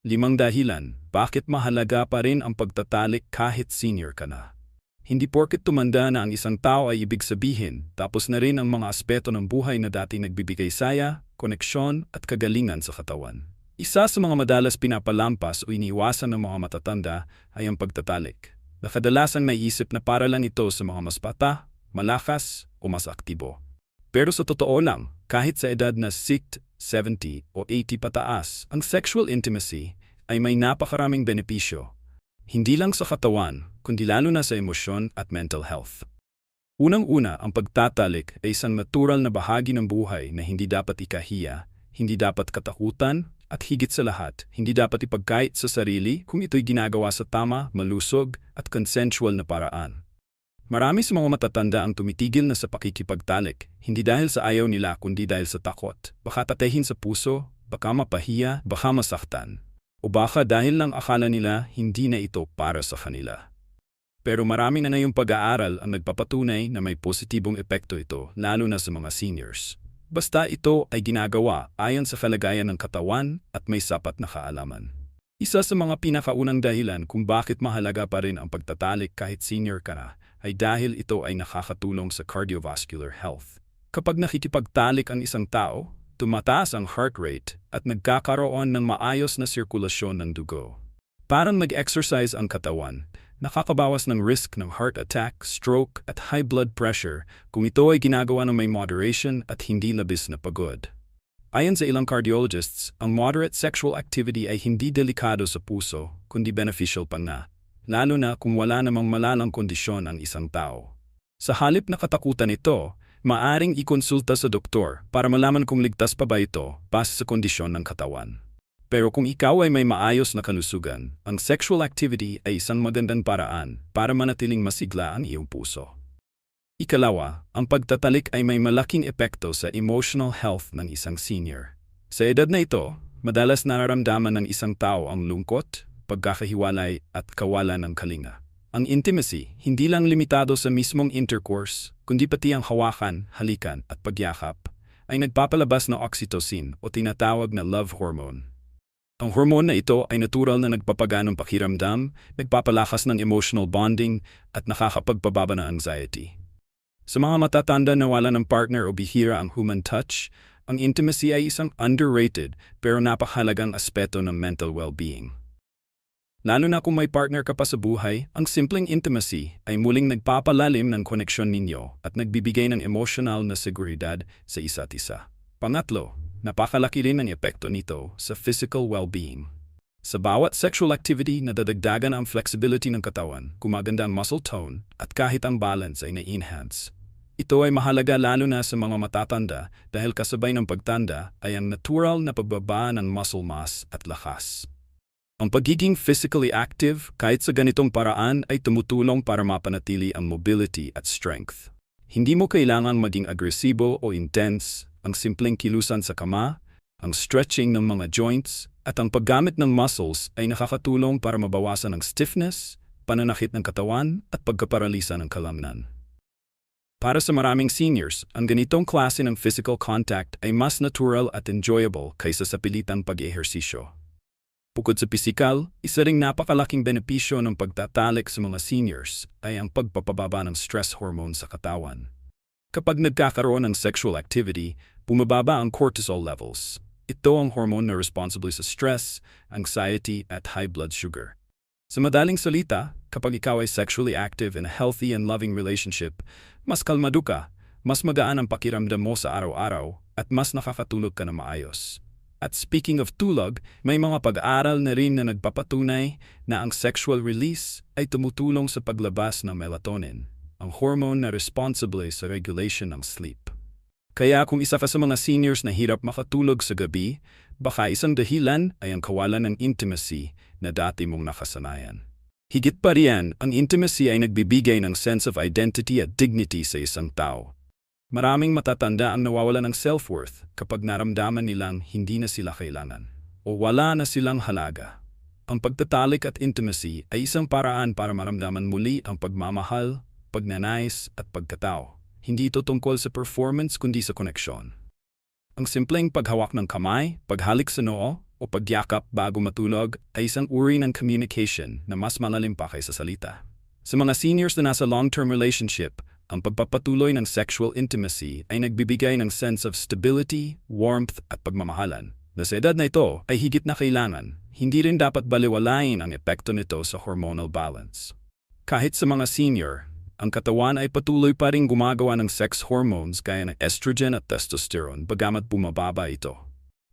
5 dahilan bakit mahalaga pa rin ang pagtatalik kahit senior ka na. Hindi porket tumanda na ang isang tao ay ibig sabihin, tapos na rin ang mga aspeto ng buhay na dati nagbibigay saya, koneksyon at kagalingan sa katawan. Isa sa mga madalas pinapalampas o iniiwasan ng mga matatanda ay ang pagtatalik. Nakadalasang naisip na para lang ito sa mga mas bata, malakas o mas aktibo. Pero sa totoo lang, kahit sa edad na 60, 70 o 80 pataas, ang sexual intimacy ay may napakaraming benepisyo. Hindi lang sa katawan, kundi lalo na sa emosyon at mental health. Unang-una, ang pagtatalik ay isang natural na bahagi ng buhay na hindi dapat ikahiya, hindi dapat katakutan, at higit sa lahat, hindi dapat ipagkait sa sarili kung ito'y ginagawa sa tama, malusog, at consensual na paraan. Marami sa mga matatanda ang tumitigil na sa pakikipagtalik, hindi dahil sa ayaw nila kundi dahil sa takot. Baka tatehin sa puso, baka mapahiya, baka masaktan. O baka dahil lang akala nila hindi na ito para sa kanila. Pero marami na ngayong pag-aaral ang nagpapatunay na may positibong epekto ito, lalo na sa mga seniors. Basta ito ay ginagawa ayon sa kalagayan ng katawan at may sapat na kaalaman. Isa sa mga pinakaunang dahilan kung bakit mahalaga pa rin ang pagtatalik kahit senior ka na, ay dahil ito ay nakakatulong sa cardiovascular health. Kapag nakikipagtalik ang isang tao, tumataas ang heart rate at nagkakaroon ng maayos na sirkulasyon ng dugo. Parang mag-exercise ang katawan, nakakabawas ng risk ng heart attack, stroke at high blood pressure kung ito ay ginagawa ng may moderation at hindi labis na pagod. Ayon sa ilang cardiologists, ang moderate sexual activity ay hindi delikado sa puso, kundi beneficial pa nga, lalo na kung wala namang malalang kondisyon ang isang tao. Sa halip na katakutan ito, maaring ikonsulta sa doktor para malaman kung ligtas pa ba ito base sa kondisyon ng katawan. Pero kung ikaw ay may maayos na kalusugan, ang sexual activity ay isang magandang paraan para manatiling masigla ang iyong puso. Ikalawa, ang pagtatalik ay may malaking epekto sa emotional health ng isang senior. Sa edad na ito, madalas nararamdaman ng isang tao ang lungkot, pagkakahiwalay at kawalan ng kalinga. Ang intimacy, hindi lang limitado sa mismong intercourse, kundi pati ang hawakan, halikan at pagyakap, ay nagpapalabas ng oxytocin o tinatawag na love hormone. Ang hormone na ito ay natural na nagpapaganong pakiramdam, nagpapalakas ng emotional bonding at nakakapagpababa ng anxiety. Sa mga matatanda na wala ng partner o bihira ang human touch, ang intimacy ay isang underrated pero napakahalagang aspeto ng mental well-being. Lalo na kung may partner ka pa sa buhay, ang simpleng intimacy ay muling nagpapalalim ng koneksyon ninyo at nagbibigay ng emotional na seguridad sa isa't isa. Pangatlo, napakalaki rin ang epekto nito sa physical well-being. Sa bawat sexual activity, nadadagdagan ang flexibility ng katawan, gumaganda ang muscle tone, at kahit ang balance ay na-enhance. Ito ay mahalaga lalo na sa mga matatanda dahil kasabay ng pagtanda ay ang natural na pagbaba ng muscle mass at lakas. Ang pagiging physically active kahit sa ganitong paraan ay tumutulong para mapanatili ang mobility at strength. Hindi mo kailangan maging agresibo o intense, ang simpleng kilusan sa kama, ang stretching ng mga joints, at ang paggamit ng muscles ay nakakatulong para mabawasan ang stiffness, pananakit ng katawan at pagkaparalisa ng kalamnan. Para sa maraming seniors, ang ganitong klase ng physical contact ay mas natural at enjoyable kaysa sa pilitang pag-ehersisyo. Bukod sa pisikal, isa ring napakalaking benepisyo ng pagtatalik sa mga seniors ay ang pagpapababa ng stress hormone sa katawan. Kapag nagkakaroon ng sexual activity, bumababa ang cortisol levels. Ito ang hormone na responsible sa stress, anxiety at high blood sugar. Sa madaling salita, kapag ikaw ay sexually active in a healthy and loving relationship, mas kalmado ka, mas magaan ang pakiramdam mo sa araw-araw, at mas nakakatulog ka na maayos. At speaking of tulog, may mga pag-aaral na rin na nagpapatunay na ang sexual release ay tumutulong sa paglabas ng melatonin, ang hormone na responsible sa regulation ng sleep. Kaya kung isa ka sa mga seniors na hirap makatulog sa gabi, baka isang dahilan ay ang kawalan ng intimacy na dati mong nakasanayan. Higit pa riyan, ang intimacy ay nagbibigay ng sense of identity at dignity sa isang tao. Maraming matatanda ang nawawalan ng self-worth kapag naramdaman nilang hindi na sila kailangan o wala na silang halaga. Ang pagtatalik at intimacy ay isang paraan para maramdaman muli ang pagmamahal, pagnanais at pagkatao. Hindi ito tungkol sa performance kundi sa koneksyon. Ang simpleng paghawak ng kamay, paghalik sa noo, o pagyakap bago matulog ay isang uri ng communication na mas malalim pa kaysa salita. Sa mga seniors na nasa long-term relationship, ang pagpapatuloy ng sexual intimacy ay nagbibigay ng sense of stability, warmth at pagmamahalan. Na sa edad na ito ay higit na kailangan, hindi rin dapat baliwalain ang epekto nito sa hormonal balance. Kahit sa mga senior, ang katawan ay patuloy pa rin gumagawa ng sex hormones gaya ng estrogen at testosterone bagamat bumababa ito.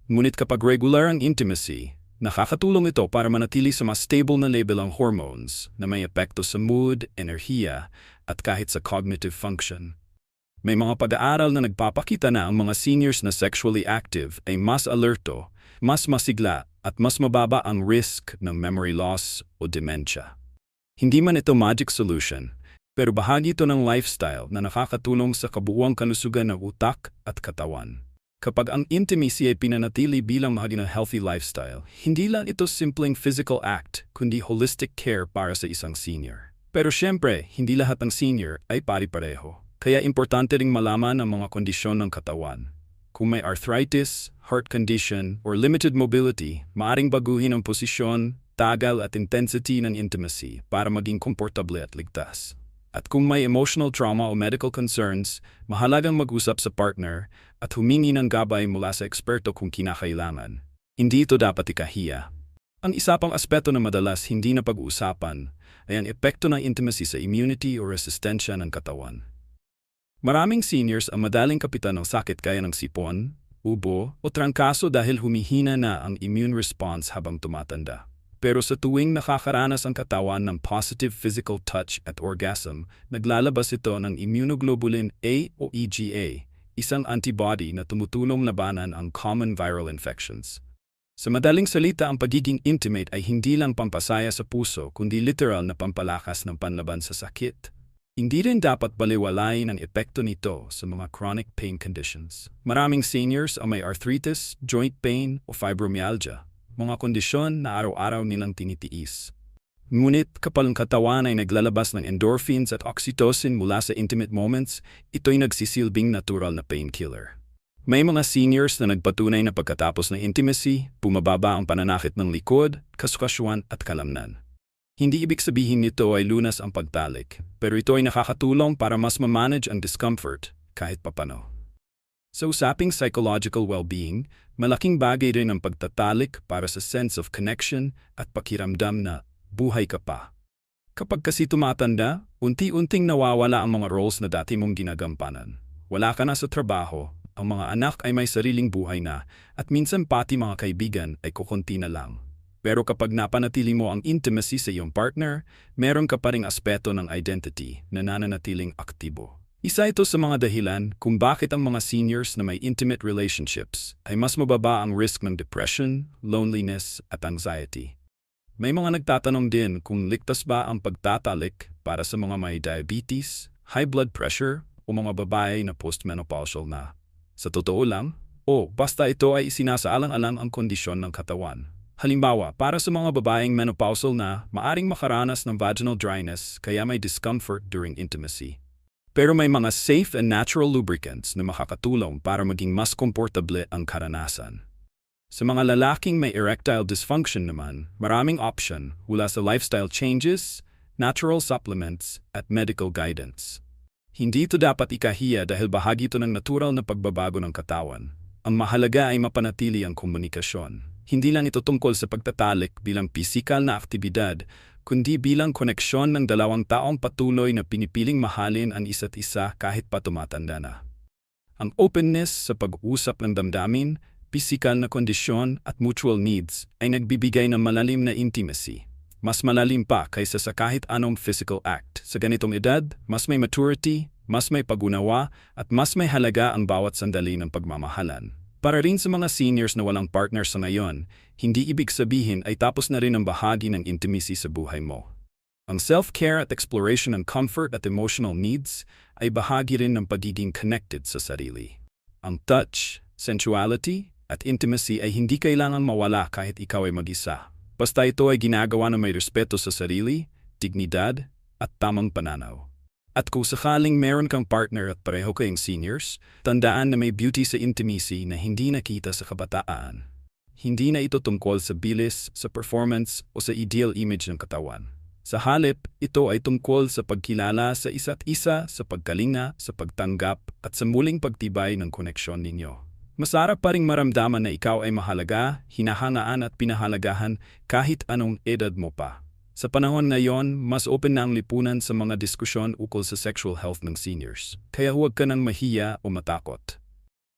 Ngunit kapag regular ang intimacy, nakakatulong ito para manatili sa mas stable na level ang hormones na may epekto sa mood, enerhiya, at kahit sa cognitive function. May mga pag-aaral na nagpapakita na ang mga seniors na sexually active ay mas alerto, mas masigla, at mas mababa ang risk ng memory loss o dementia. Hindi man ito magic solution, pero bahagi ito ng lifestyle na nakakatulong sa kabuuang kalusugan ng utak at katawan. Kapag ang intimacy ay pinanatili bilang bahagi ng healthy lifestyle, hindi lang ito simpleng physical act, kundi holistic care para sa isang senior. Pero syempre, hindi lahat ng senior ay pari-pareho. Kaya importante ring malaman ang mga kondisyon ng katawan. Kung may arthritis, heart condition, or limited mobility, maaring baguhin ang posisyon, tagal at intensity ng intimacy para maging komportable at ligtas. At kung may emotional trauma o medical concerns, mahalagang mag-usap sa partner at humingi ng gabay mula sa eksperto kung kinakailangan. Hindi ito dapat ikahiya. Ang isa pang aspeto na madalas hindi na pag-uusapan ay ang epekto ng intimacy sa immunity o resistensya ng katawan. Maraming seniors ang madaling kapitan ng sakit gaya ng sipon, ubo o trangkaso dahil humihina na ang immune response habang tumatanda. Pero sa tuwing nakakaranas ang katawan ng positive physical touch at orgasm, naglalabas ito ng immunoglobulin A o IgA, isang antibody na tumutulong labanan ang common viral infections. Sa madaling salita, ang pagiging intimate ay hindi lang pampasaya sa puso kundi literal na pampalakas ng panlaban sa sakit. Hindi rin dapat baliwalain ang epekto nito sa mga chronic pain conditions. Maraming seniors ang may arthritis, joint pain o fibromyalgia, mga kondisyon na araw-araw nilang tinitiis. Ngunit kapag ang katawan ay naglalabas ng endorphins at oxytocin mula sa intimate moments, ito'y nagsisilbing natural na painkiller. May mga seniors na nagpatunay na pagkatapos ng intimacy, bumababa ang pananakit ng likod, kasukasuan at kalamnan. Hindi ibig sabihin nito ay lunas ang pagtalik, pero ito ay nakakatulong para mas ma-manage ang discomfort kahit papano. Sa usaping psychological well-being, malaking bagay rin ang pagtatalik para sa sense of connection at pakiramdam na buhay ka pa. Kapag kasi tumatanda, unti-unting nawawala ang mga roles na dati mong ginagampanan. Wala ka na sa trabaho, ang mga anak ay may sariling buhay na, at minsan pati mga kaibigan ay kukunti na lang. Pero kapag napanatili mo ang intimacy sa iyong partner, meron ka pa ring aspeto ng identity na nananatiling aktibo. Isa ito sa mga dahilan kung bakit ang mga seniors na may intimate relationships ay mas mababa ang risk ng depression, loneliness at anxiety. May mga nagtatanong din kung ligtas ba ang pagtatalik para sa mga may diabetes, high blood pressure o mga babae na postmenopausal na. Sa totoo lang, basta ito ay isinasaalang-alang ang kondisyon ng katawan. Halimbawa, para sa mga babaeng menopausal na, maaring makaranas ng vaginal dryness kaya may discomfort during intimacy. Pero may mga safe and natural lubricants na makakatulong para maging mas komportable ang karanasan. Sa mga lalaking may erectile dysfunction naman, maraming option mula sa lifestyle changes, natural supplements, at medical guidance. Hindi ito dapat ikahiya dahil bahagi ito ng natural na pagbabago ng katawan. Ang mahalaga ay mapanatili ang komunikasyon. Hindi lang ito tungkol sa pagtatalik bilang pisikal na aktibidad, kundi bilang koneksyon ng dalawang taong patuloy na pinipiling mahalin ang isa't isa kahit pa tumatanda na. Ang openness sa pag-uusap ng damdamin, pisikal na kondisyon at mutual needs ay nagbibigay ng malalim na intimacy. Mas malalim pa kaysa sa kahit anong physical act. Sa ganitong edad, mas may maturity, mas may pag-unawa, at mas may halaga ang bawat sandali ng pagmamahalan. Para rin sa mga seniors na walang partner sa ngayon, hindi ibig sabihin ay tapos na rin ang bahagi ng intimacy sa buhay mo. Ang self-care at exploration ng comfort at emotional needs ay bahagi rin ng pagiging connected sa sarili. Ang touch, sensuality, at intimacy ay hindi kailangan mawala kahit ikaw ay mag-isa. Basta ito ay ginagawa na may respeto sa sarili, dignidad, at tamang pananaw. At kung sakaling meron kang partner at pareho kayong seniors, tandaan na may beauty sa intimacy na hindi nakita sa kabataan. Hindi na ito tungkol sa bilis, sa performance o sa ideal image ng katawan. Sa halip, ito ay tungkol sa pagkilala sa isa't isa, sa pagkalinga, sa pagtanggap at sa muling pagtibay ng koneksyon ninyo. Masarap pa ring maramdaman na ikaw ay mahalaga, hinahangaan at pinahalagahan kahit anong edad mo pa. Sa panahon ngayon, mas open na ang lipunan sa mga diskusyon ukol sa sexual health ng seniors. Kaya huwag ka nang mahiya o matakot.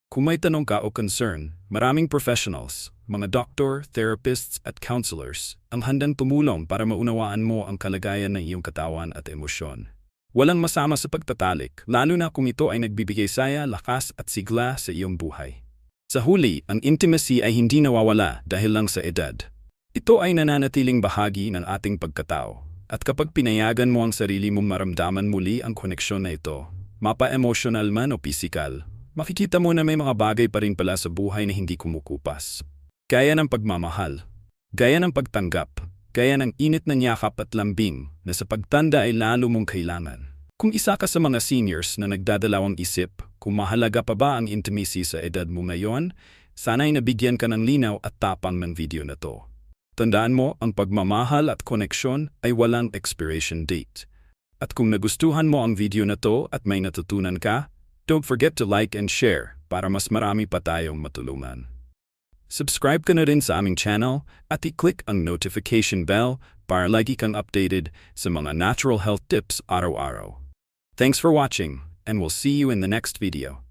Kung may tanong ka o concern, maraming professionals, mga doctor, therapists at counselors ang handang tumulong para maunawaan mo ang kalagayan ng iyong katawan at emosyon. Walang masama sa pagtatalik, lalo na kung ito ay nagbibigay saya, lakas at sigla sa iyong buhay. Sa huli, ang intimacy ay hindi nawawala dahil lang sa edad. Ito ay nananatiling bahagi ng ating pagkatao. At kapag pinayagan mo ang sarili mong maramdaman muli ang koneksyon na ito, mapa-emotional man o pisikal, makikita mo na may mga bagay pa rin pala sa buhay na hindi kumukupas. Gaya ng pagmamahal, gaya ng pagtanggap, gaya ng init na yakap at lambing na sa pagtanda ay lalo mong kailangan. Kung isa ka sa mga seniors na nagdadalawang isip kung mahalaga pa ba ang intimacy sa edad mo ngayon, sana'y nabigyan ka ng linaw at tapang ng video na to. Tandaan mo, ang pagmamahal at koneksyon ay walang expiration date. At kung nagustuhan mo ang video na to at may natutunan ka, don't forget to like and share para mas marami pa tayong matulungan. Subscribe ka na rin sa aming channel at i-click ang notification bell para lagi kang updated sa mga natural health tips araw-araw. Thanks for watching and we'll see you in the next video.